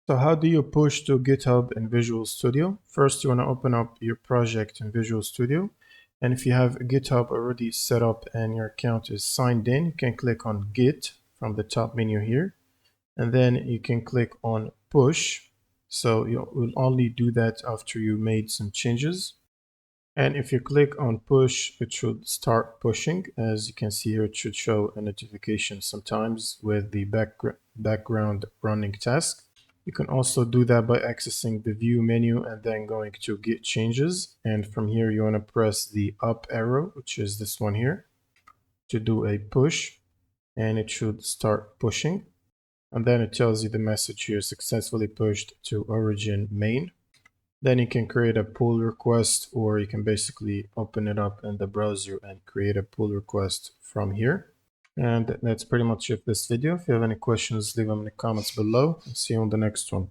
So how do you push to GitHub in Visual Studio? First, you want to open up your project in Visual Studio. And if you have GitHub already set up and your account is signed in, you can click on Git from the top menu here. And then you can click on Push. So you will only do that after you made some changes. And if you click on Push, it should start pushing. As you can see here, it should show a notification sometimes with the background running task. You can also do that by accessing the View menu and then going to Git Changes. And from here, you want to press the up arrow, which is this one here, to do a push. And it should start pushing. And then it tells you the message here, successfully pushed to origin main. Then you can create a pull request, or you can basically open it up in the browser and create a pull request from here. And that's pretty much it for this video. If you have any questions, leave them in the comments below. See you on the next one.